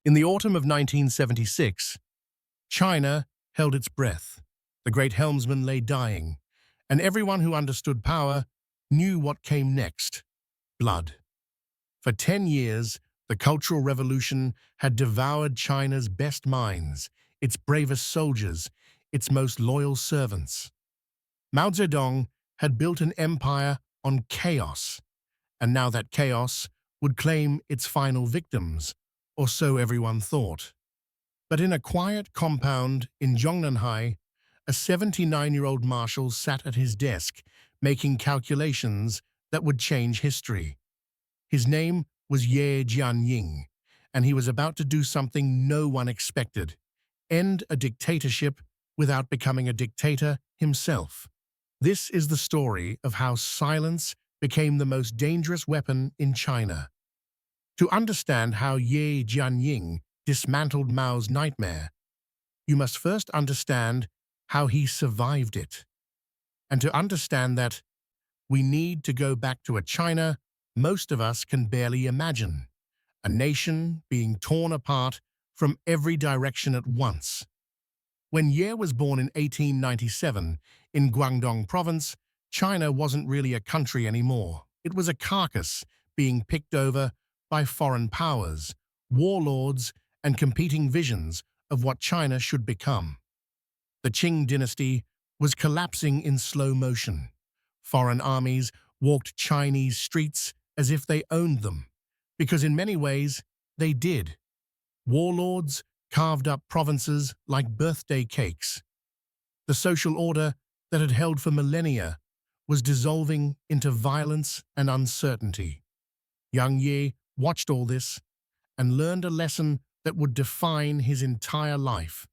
In the autumn of 1976, China held its breath. The Great Helmsman lay dying, and everyone who understood power knew what came next: blood. For 10 years, the Cultural Revolution had devoured China's best minds, its bravest soldiers, its most loyal servants. Mao Zedong had built an empire on chaos, and now that chaos would claim its final victims, or so everyone thought. But in a quiet compound in Zhongnanhai, a 79-year-old Marshal sat at his desk, making calculations that would change history. His name was Ye Jianying, and he was about to do something no one expected: end a dictatorship without becoming a dictator himself. This is the story of how silence became the most dangerous weapon in China. To understand how Ye Jianying dismantled Mao's nightmare, you must first understand how he survived it. And to understand that, we need to go back to a China most of us can barely imagine, a nation being torn apart from every direction at once. When Ye was born in 1897 in Guangdong province, China wasn't really a country anymore. It was a carcass being picked over by foreign powers, warlords, and competing visions of what China should become. The Qing dynasty was collapsing in slow motion. Foreign armies walked Chinese streets as if they owned them, because in many ways they did. Warlords carved up provinces like birthday cakes. The social order that had held for millennia was dissolving into violence and uncertainty. Young Ye watched all this and learned a lesson that would define his entire life.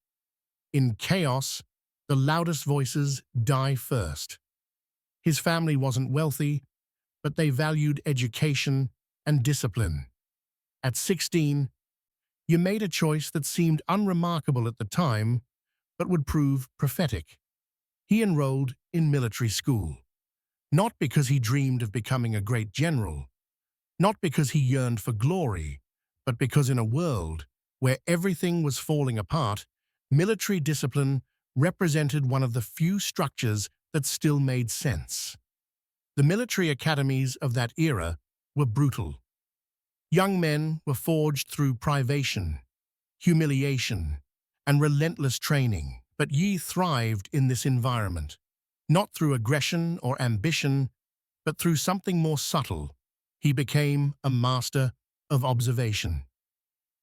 In chaos, the loudest voices die first. His family wasn't wealthy, but they valued education and discipline. At 16, Ye made a choice that seemed unremarkable at the time, but would prove prophetic. He enrolled in military school, not because he dreamed of becoming a great general, not because he yearned for glory, but because in a world where everything was falling apart, military discipline represented one of the few structures that still made sense. The military academies of that era were brutal. Young men were forged through privation, humiliation, and relentless training, but Ye thrived in this environment, not through aggression or ambition, but through something more subtle. He became a master of observation.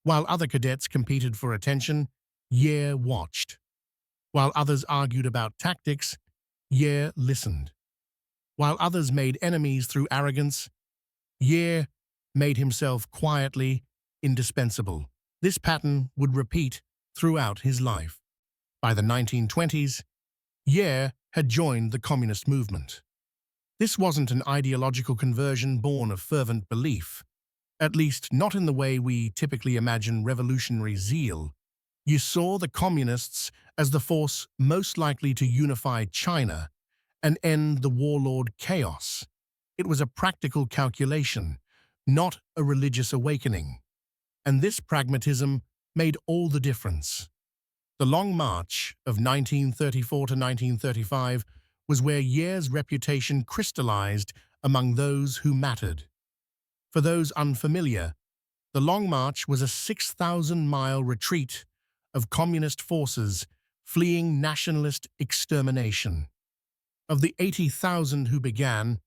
While other cadets competed for attention, Ye watched. While others argued about tactics, Ye listened. While others made enemies through arrogance, Ye made himself quietly indispensable. This pattern would repeat throughout his life. By the 1920s, Ye had joined the communist movement. This wasn't an ideological conversion born of fervent belief, at least not in the way we typically imagine revolutionary zeal. Ye saw the communists as the force most likely to unify China and end the warlord chaos. It was a practical calculation, not a religious awakening. And this pragmatism made all the difference. The Long March of 1934 to 1935 was where Ye's reputation crystallized among those who mattered. For those unfamiliar, the Long March was a 6,000-mile retreat of communist forces fleeing nationalist extermination. Of the 80,000 who began,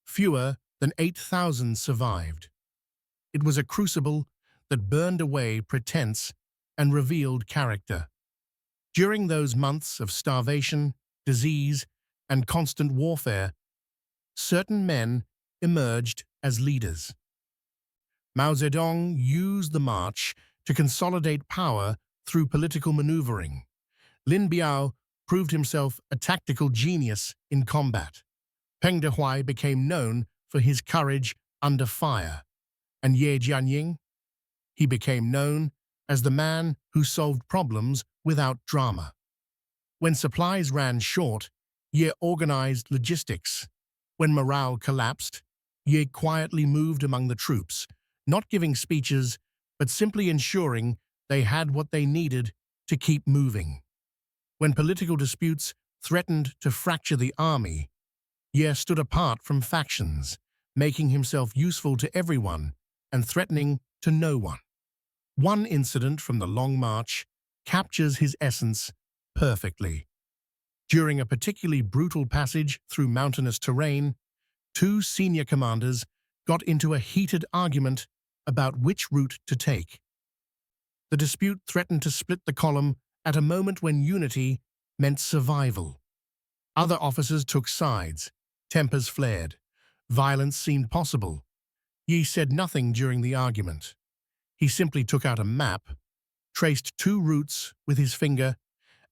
fewer than 8,000 survived. It was a crucible that burned away pretense and revealed character. During those months of starvation, disease, and constant warfare, certain men emerged as leaders. Mao Zedong used the march to consolidate power through political maneuvering. Lin Biao proved himself a tactical genius in combat. Peng Dehuai became known for his courage under fire. And Ye Jianying? He became known as the man who solved problems without drama. When supplies ran short, Ye organized logistics. When morale collapsed, Ye quietly moved among the troops, not giving speeches, but simply ensuring they had what they needed to keep moving. When political disputes threatened to fracture the army, Ye stood apart from factions, making himself useful to everyone and threatening to no one. One incident from the Long March captures his essence perfectly. During a particularly brutal passage through mountainous terrain, two senior commanders got into a heated argument about which route to take. The dispute threatened to split the column at a moment when unity meant survival. Other officers took sides, tempers flared, violence seemed possible. Ye said nothing during the argument. He simply took out a map, traced two routes with his finger,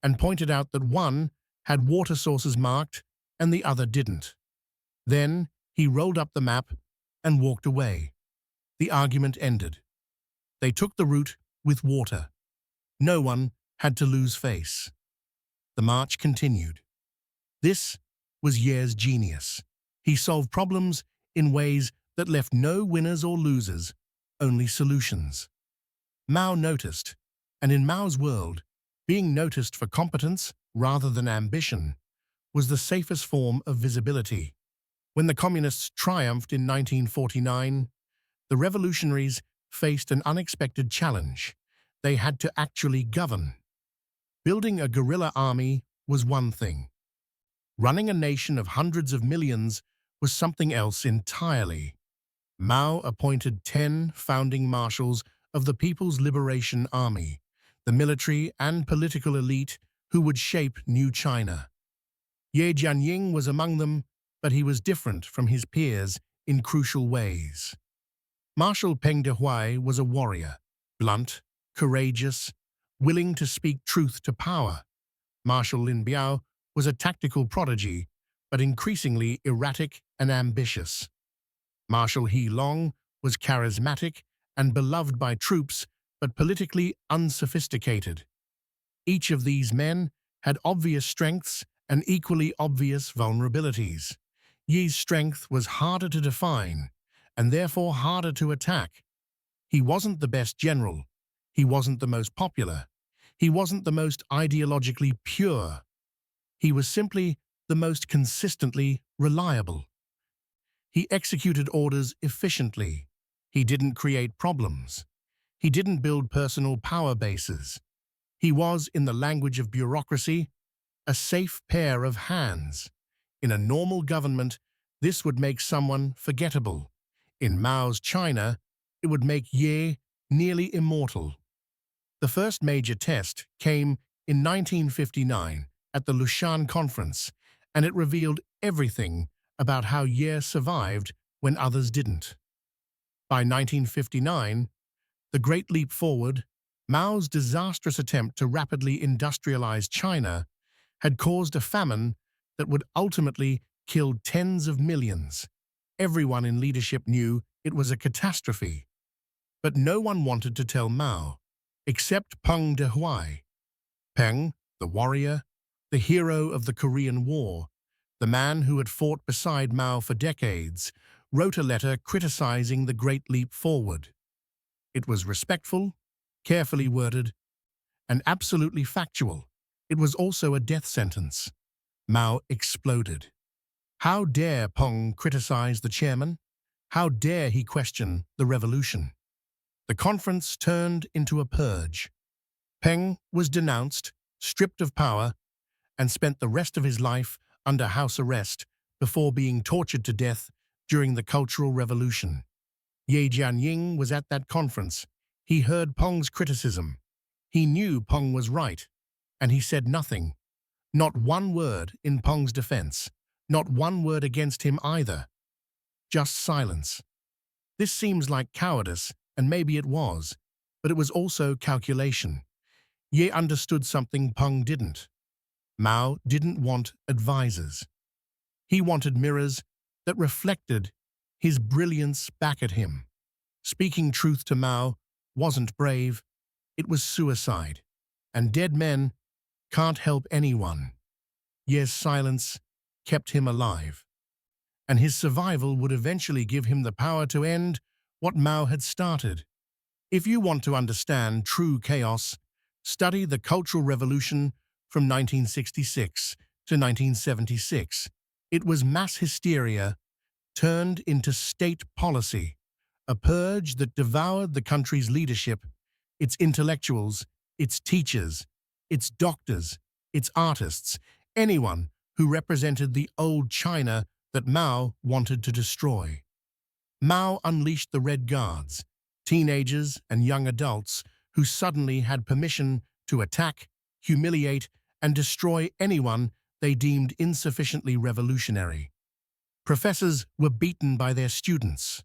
and pointed out that one had water sources marked and the other didn't. Then he rolled up the map and walked away. The argument ended. They took the route with water. No one had to lose face. The march continued. This was Ye's genius. He solved problems in ways that left no winners or losers, only solutions. Mao noticed, and in Mao's world, being noticed for competence rather than ambition was the safest form of visibility. When the communists triumphed in 1949, the revolutionaries faced an unexpected challenge. They had to actually govern. Building a guerrilla army was one thing. Running a nation of hundreds of millions was something else entirely. Mao appointed 10 founding marshals of the People's Liberation Army, the military and political elite who would shape new China. Ye Jianying was among them, but he was different from his peers in crucial ways. Marshal Peng Dehuai was a warrior, blunt, courageous, willing to speak truth to power. Marshal Lin Biao was a tactical prodigy, but increasingly erratic and ambitious. Marshal He Long was charismatic and beloved by troops, but politically unsophisticated. Each of these men had obvious strengths and equally obvious vulnerabilities. Ye's strength was harder to define, and therefore harder to attack. He wasn't the best general. He wasn't the most popular. He wasn't the most ideologically pure. He was simply the most consistently reliable. He executed orders efficiently. He didn't create problems. He didn't build personal power bases. He was, in the language of bureaucracy, a safe pair of hands. In a normal government, this would make someone forgettable. In Mao's China, it would make Ye nearly immortal. The first major test came in 1959 at the Lushan Conference, and it revealed everything about how Ye survived when others didn't. By 1959, the Great Leap Forward, Mao's disastrous attempt to rapidly industrialize China, had caused a famine that would ultimately kill tens of millions. Everyone in leadership knew it was a catastrophe. But no one wanted to tell Mao, except Peng Dehuai. Peng, the warrior, the hero of the Korean War, the man who had fought beside Mao for decades, wrote a letter criticizing the Great Leap Forward. It was respectful, carefully worded, and absolutely factual. It was also a death sentence. Mao exploded. How dare Peng criticize the chairman? How dare he question the revolution? The conference turned into a purge. Peng was denounced, stripped of power, and spent the rest of his life under house arrest before being tortured to death during the Cultural Revolution. Ye Jianying was at that conference. He heard Peng's criticism. He knew Peng was right, and he said nothing. Not one word in Peng's defense. Not one word against him either. Just silence. This seems like cowardice, and maybe it was, but it was also calculation. Ye understood something Peng didn't. Mao didn't want advisors. He wanted mirrors that reflected his brilliance back at him. Speaking truth to Mao wasn't brave, it was suicide. And dead men can't help anyone. Ye's silence kept him alive. And his survival would eventually give him the power to end what Mao had started. If you want to understand true chaos, study the Cultural Revolution from 1966 to 1976. It was mass hysteria turned into state policy, a purge that devoured the country's leadership, its intellectuals, its teachers, its doctors, its artists, anyone who represented the old China that Mao wanted to destroy. Mao unleashed the Red Guards, teenagers and young adults who suddenly had permission to attack, humiliate, and destroy anyone they deemed insufficiently revolutionary. Professors were beaten by their students.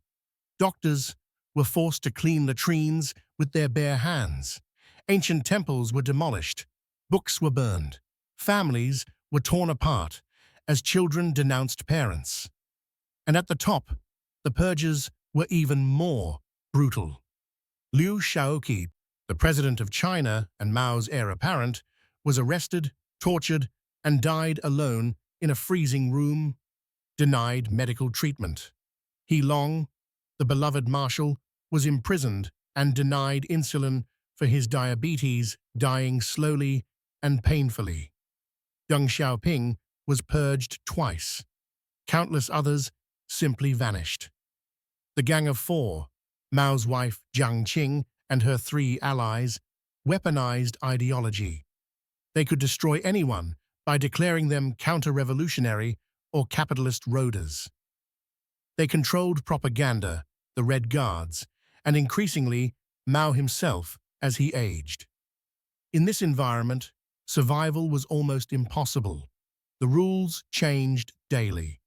Doctors were forced to clean latrines with their bare hands. Ancient temples were demolished. Books were burned. Families were torn apart as children denounced parents. And at the top, the purges were even more brutal. Liu Shaoqi, the president of China and Mao's heir apparent, was arrested, tortured, and died alone in a freezing room, denied medical treatment. He Long, the beloved Marshal, was imprisoned and denied insulin for his diabetes, dying slowly and painfully. Deng Xiaoping was purged twice. Countless others simply vanished. The Gang of Four, Mao's wife Jiang Qing and her 3 allies, weaponized ideology. They could destroy anyone by declaring them counter-revolutionary or capitalist roaders. They controlled propaganda, the Red Guards, and increasingly Mao himself as he aged. In this environment, survival was almost impossible. The rules changed daily.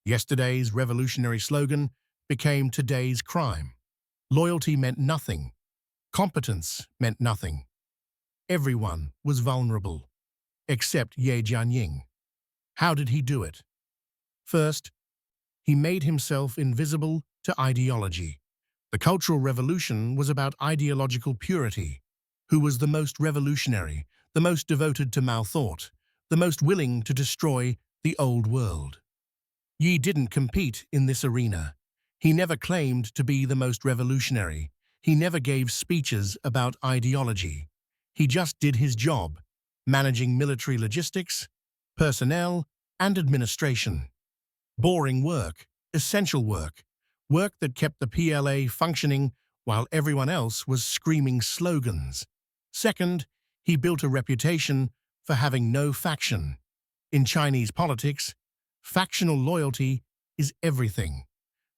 Yesterday's revolutionary slogan became today's crime. Loyalty meant nothing. Competence meant nothing. Everyone was vulnerable, except Ye Jianying. How did he do it? First, he made himself invisible to ideology. The Cultural Revolution was about ideological purity. Who was the most revolutionary, the most devoted to Mao thought, the most willing to destroy the old world? Ye didn't compete in this arena. He never claimed to be the most revolutionary. He never gave speeches about ideology. He just did his job, managing military logistics, personnel, and administration. Boring work, essential work, work that kept the PLA functioning while everyone else was screaming slogans. Second, he built a reputation for having no faction. In Chinese politics, factional loyalty is everything.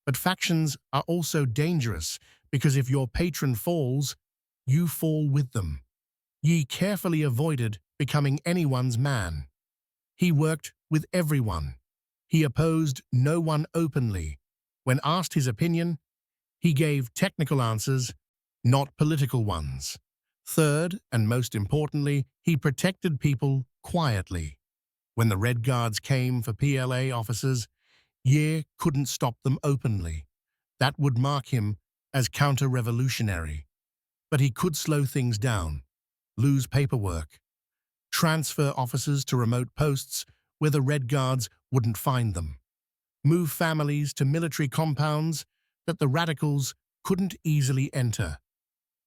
But factions are also dangerous because if your patron falls, you fall with them. Ye carefully avoided becoming anyone's man. He worked with everyone. He opposed no one openly. When asked his opinion, he gave technical answers, not political ones. Third, and most importantly, he protected people quietly. When the Red Guards came for PLA officers, Ye couldn't stop them openly. That would mark him as counter-revolutionary. But he could slow things down, lose paperwork, transfer officers to remote posts where the Red Guards wouldn't find them, move families to military compounds that the radicals couldn't easily enter,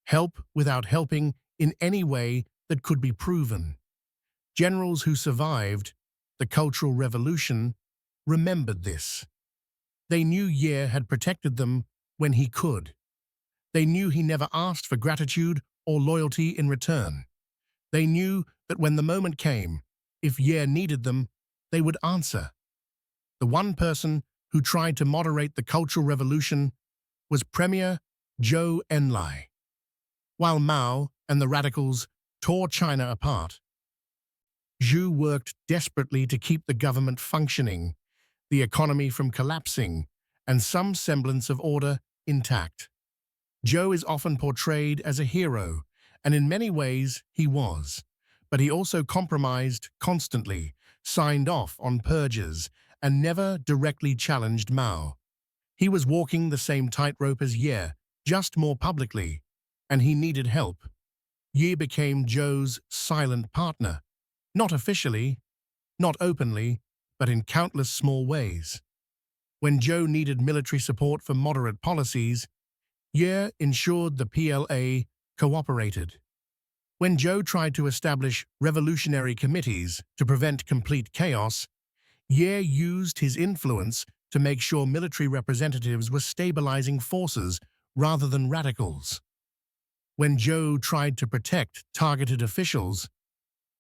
help without helping in any way that could be proven. Generals who survived the Cultural Revolution remembered this. They knew Ye had protected them when he could. They knew he never asked for gratitude or loyalty in return. They knew that when the moment came, if Ye needed them, they would answer. The one person who tried to moderate the Cultural Revolution was Premier Zhou Enlai. While Mao and the radicals tore China apart, Zhu worked desperately to keep the government functioning, the economy from collapsing, and some semblance of order intact. Zhou is often portrayed as a hero, and in many ways he was. But he also compromised constantly, signed off on purges, and never directly challenged Mao. He was walking the same tightrope as Ye, just more publicly, and he needed help. Ye became Zhou's silent partner, not officially, not openly, but in countless small ways. When Zhou needed military support for moderate policies, Ye ensured the PLA cooperated. When Zhou tried to establish revolutionary committees to prevent complete chaos, Ye used his influence to make sure military representatives were stabilizing forces rather than radicals. When Zhou tried to protect targeted officials,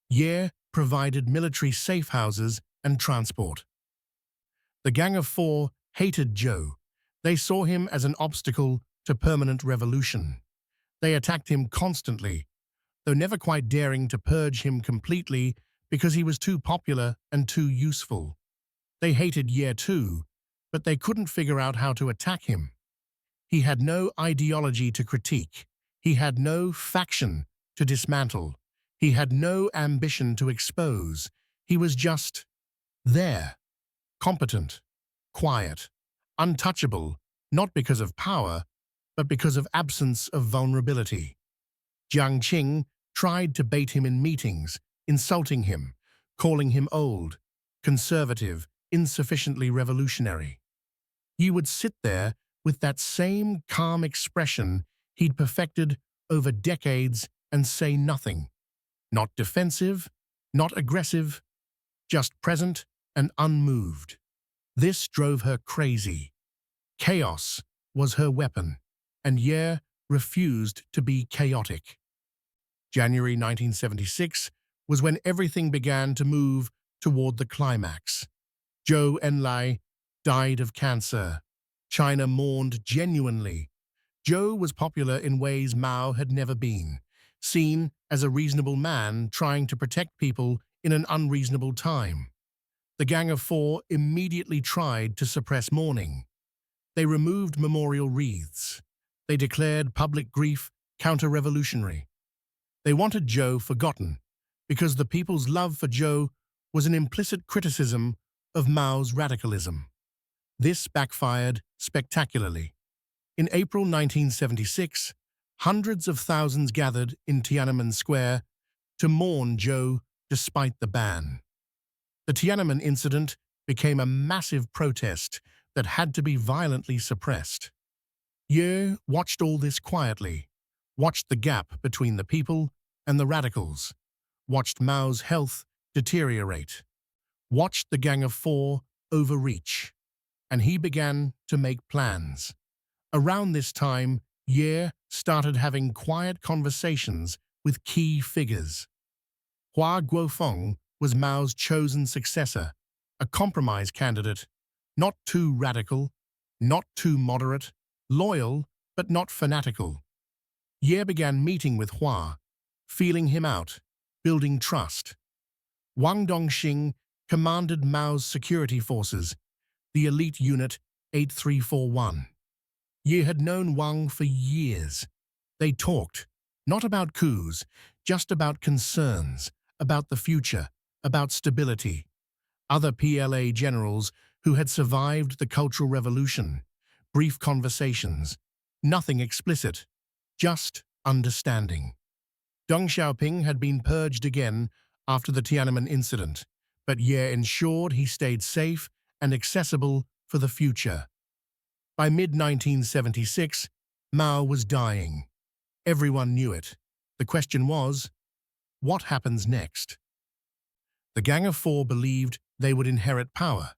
Ye provided military safe houses and transport. The Gang of Four hated Zhou. They saw him as an obstacle to permanent revolution. They attacked him constantly, though never quite daring to purge him completely because he was too popular and too useful. They hated Ye too, but they couldn't figure out how to attack him. He had no ideology to critique. He had no faction to dismantle. He had no ambition to expose. He was just there, competent, quiet, untouchable, not because of power, but because of absence of vulnerability. Jiang Qing tried to bait him in meetings, insulting him, calling him old, conservative, insufficiently revolutionary. He would sit there with that same calm expression he'd perfected over decades and say nothing. Not defensive, not aggressive, just present and unmoved. This drove her crazy. Chaos was her weapon, and Ye refused to be chaotic. January 1976 was when everything began to move toward the climax. Zhou Enlai died of cancer. China mourned genuinely. Zhou was popular in ways Mao had never been, seen as a reasonable man trying to protect people in an unreasonable time. The Gang of Four immediately tried to suppress mourning. They removed memorial wreaths. They declared public grief counter-revolutionary. They wanted Zhou forgotten because the people's love for Zhou was an implicit criticism of Mao's radicalism. This backfired spectacularly. In April 1976, hundreds of thousands gathered in Tiananmen Square to mourn Zhou despite the ban. The Tiananmen incident became a massive protest that had to be violently suppressed. Ye watched all this quietly, watched the gap between the people and the radicals, watched Mao's health deteriorate, watched the Gang of Four overreach, and he began to make plans. Around this time, Ye started having quiet conversations with key figures. Hua Guofeng was Mao's chosen successor, a compromise candidate, not too radical, not too moderate, loyal but not fanatical. Ye began meeting with Hua, feeling him out, building trust. Wang Dongxing commanded Mao's security forces, the elite unit 8341. Ye had known Wang for years. They talked, not about coups, just about concerns, about the future, about stability. Other PLA generals who had survived the Cultural Revolution, brief conversations, nothing explicit, just understanding. Deng Xiaoping had been purged again after the Tiananmen incident, but Ye ensured he stayed safe and accessible for the future. By mid-1976, Mao was dying. Everyone knew it. The question was, what happens next? The Gang of Four believed they would inherit power.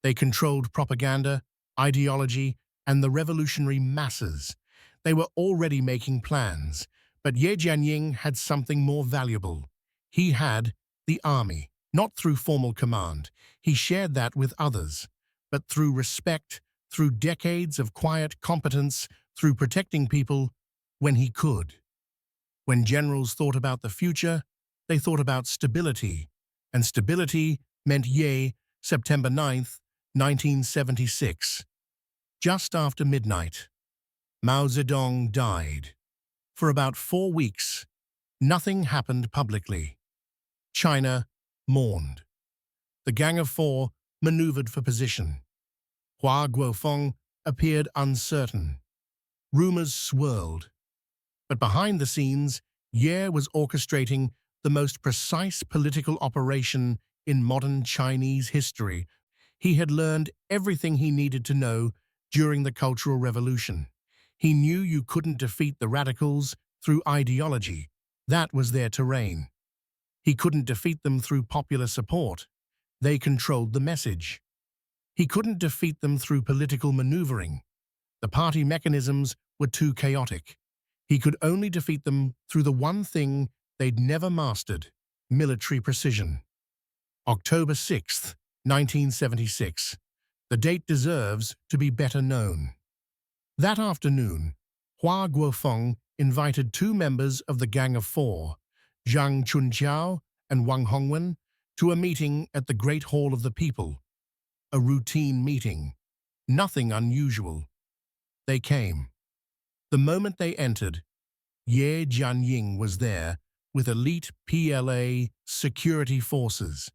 They controlled propaganda, ideology, and the revolutionary masses. They were already making plans, but Ye Jianying had something more valuable. He had the army, not through formal command. He shared that with others, but through respect, through decades of quiet competence, through protecting people when he could. When generals thought about the future, they thought about stability, and stability meant Ye, September 9th, 1976. Just after midnight, Mao Zedong died. For about 4 weeks, nothing happened publicly. China mourned. The Gang of Four maneuvered for position. Hua Guofeng appeared uncertain. Rumors swirled. But behind the scenes, Ye was orchestrating the most precise political operation in modern Chinese history. He had learned everything he needed to know during the Cultural Revolution. He knew you couldn't defeat the radicals through ideology. That was their terrain. He couldn't defeat them through popular support. They controlled the message. He couldn't defeat them through political maneuvering. The party mechanisms were too chaotic. He could only defeat them through the one thing they'd never mastered: military precision. October 6th, 1976. The date deserves to be better known. That afternoon, Hua Guofeng invited two members of the Gang of Four, Zhang Chunqiao and Wang Hongwen, to a meeting at the Great Hall of the People. A routine meeting. Nothing unusual. They came. The moment they entered, Ye Jianying was there with elite PLA security forces.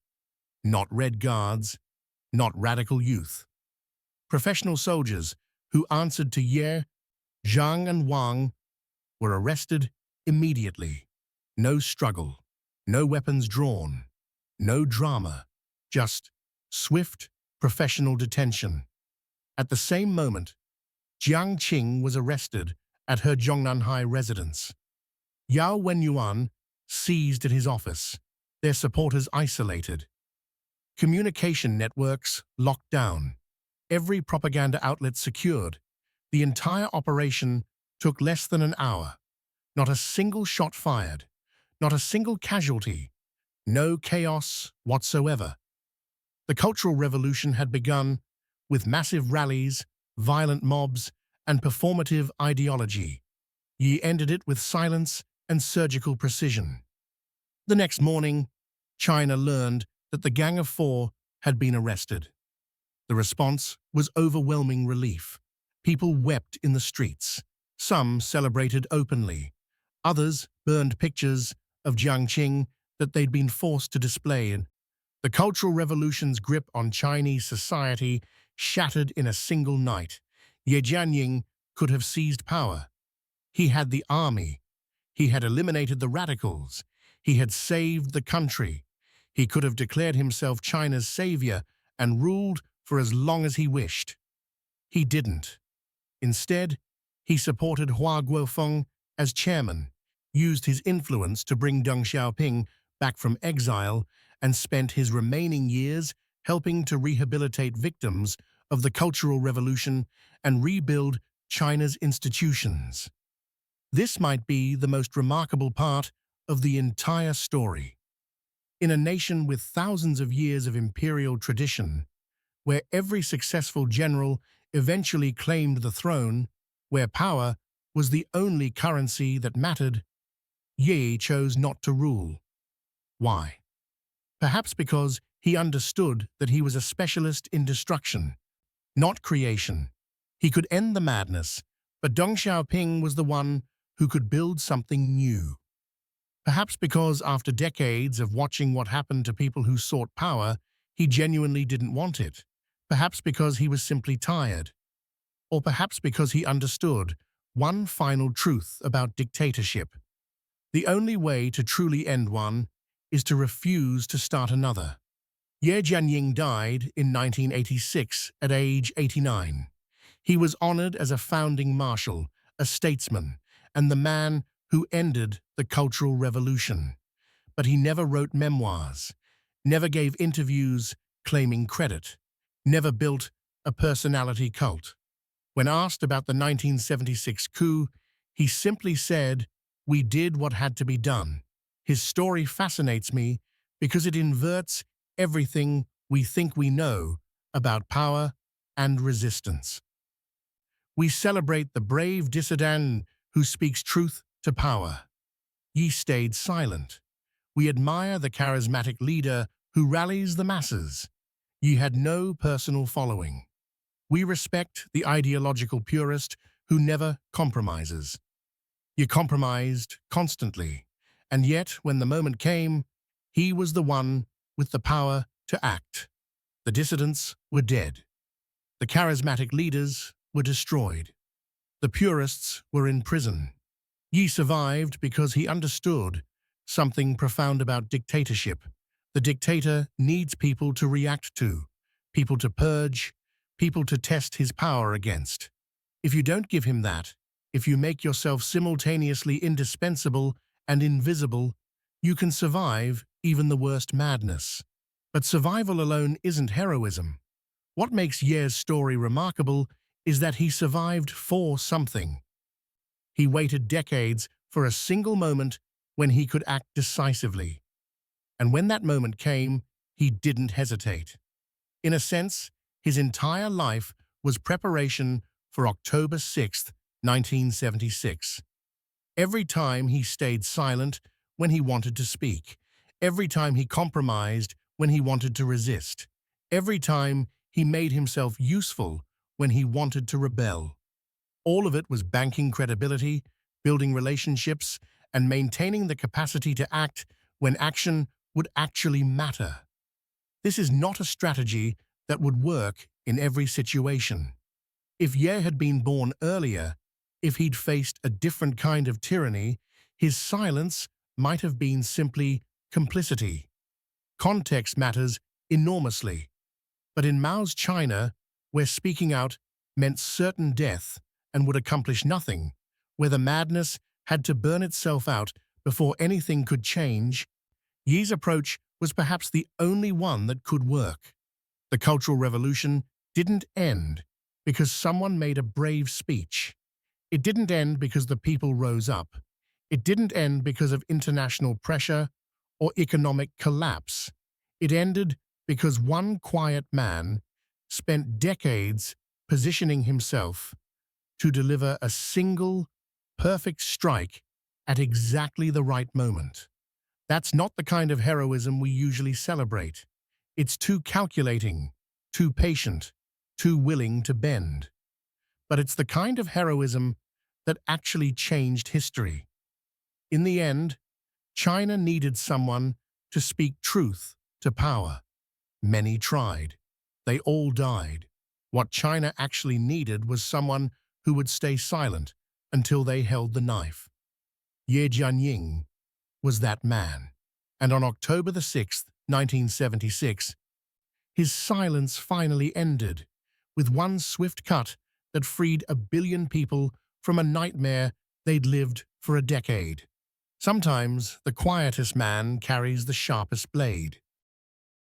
Not Red Guards, not radical youth. Professional soldiers who answered to Ye, Zhang and Wang were arrested immediately. No struggle, no weapons drawn, no drama, just swift, professional detention. At the same moment, Jiang Qing was arrested at her Zhongnanhai residence. Yao Wenyuan seized at his office, their supporters isolated. Communication networks locked down, every propaganda outlet secured. The entire operation took less than an hour. Not a single shot fired, not a single casualty, no chaos whatsoever. The Cultural Revolution had begun with massive rallies, violent mobs, and performative ideology. Ye ended it with silence and surgical precision. The next morning, China learned that the Gang of Four had been arrested. The response was overwhelming relief. People wept in the streets. Some celebrated openly. Others burned pictures of Jiang Qing that they'd been forced to display. The Cultural Revolution's grip on Chinese society shattered in a single night. Ye Jianying could have seized power. He had the army. He had eliminated the radicals. He had saved the country. He could have declared himself China's savior and ruled for as long as he wished. He didn't. Instead, he supported Hua Guofeng as chairman, used his influence to bring Deng Xiaoping back from exile, and spent his remaining years helping to rehabilitate victims of the Cultural Revolution and rebuild China's institutions. This might be the most remarkable part of the entire story. In a nation with thousands of years of imperial tradition, where every successful general eventually claimed the throne, where power was the only currency that mattered, Ye chose not to rule. Why? Perhaps because he understood that he was a specialist in destruction, not creation. He could end the madness, but Deng Xiaoping was the one who could build something new. Perhaps because after decades of watching what happened to people who sought power, he genuinely didn't want it. Perhaps because he was simply tired. Or perhaps because he understood one final truth about dictatorship. The only way to truly end one is to refuse to start another. Ye Jianying died in 1986 at age 89. He was honored as a founding marshal, a statesman, and the man who ended the Cultural Revolution. But he never wrote memoirs, never gave interviews claiming credit, never built a personality cult. When asked about the 1976 coup, he simply said, "We did what had to be done." His story fascinates me because it inverts everything we think we know about power and resistance. We celebrate the brave dissident who speaks truth to power. Ye stayed silent. We admire the charismatic leader who rallies the masses. Ye had no personal following. We respect the ideological purist who never compromises. Ye compromised constantly, and yet when the moment came, he was the one with the power to act. The dissidents were dead. The charismatic leaders were destroyed. The purists were in prison. Ye survived because he understood something profound about dictatorship. The dictator needs people to react to, people to purge, people to test his power against. If you don't give him that, If you make yourself simultaneously indispensable and invisible, you can survive even the worst madness. But survival alone isn't heroism. What makes Ye's story remarkable is that he survived for something. He waited decades for a single moment when he could act decisively. And when that moment came, he didn't hesitate. In a sense, his entire life was preparation for October 6th, 1976. Every time he stayed silent when he wanted to speak, every time he compromised when he wanted to resist, every time he made himself useful when he wanted to rebel. All of it was banking credibility, building relationships, and maintaining the capacity to act when action would actually matter. This is not a strategy that would work in every situation. If Ye had been born earlier, if he'd faced a different kind of tyranny, his silence might have been simply complicity. Context matters enormously. But in Mao's China, where speaking out meant certain death and would accomplish nothing, where the madness had to burn itself out before anything could change, Ye's approach was perhaps the only one that could work. The Cultural Revolution didn't end because someone made a brave speech. It didn't end because the people rose up. It didn't end because of international pressure or economic collapse. It ended because one quiet man spent decades positioning himself to deliver a single, perfect strike at exactly the right moment. That's not the kind of heroism we usually celebrate. It's too calculating, too patient, too willing to bend. But it's the kind of heroism that actually changed history. In the end, China needed someone to speak truth to power. Many tried. They all died. What China actually needed was someone who would stay silent until they held the knife. Ye Jianying was that man. And on October 6th, 1976, his silence finally ended, with one swift cut that freed 1 billion people from a nightmare they'd lived for a decade. Sometimes the quietest man carries the sharpest blade.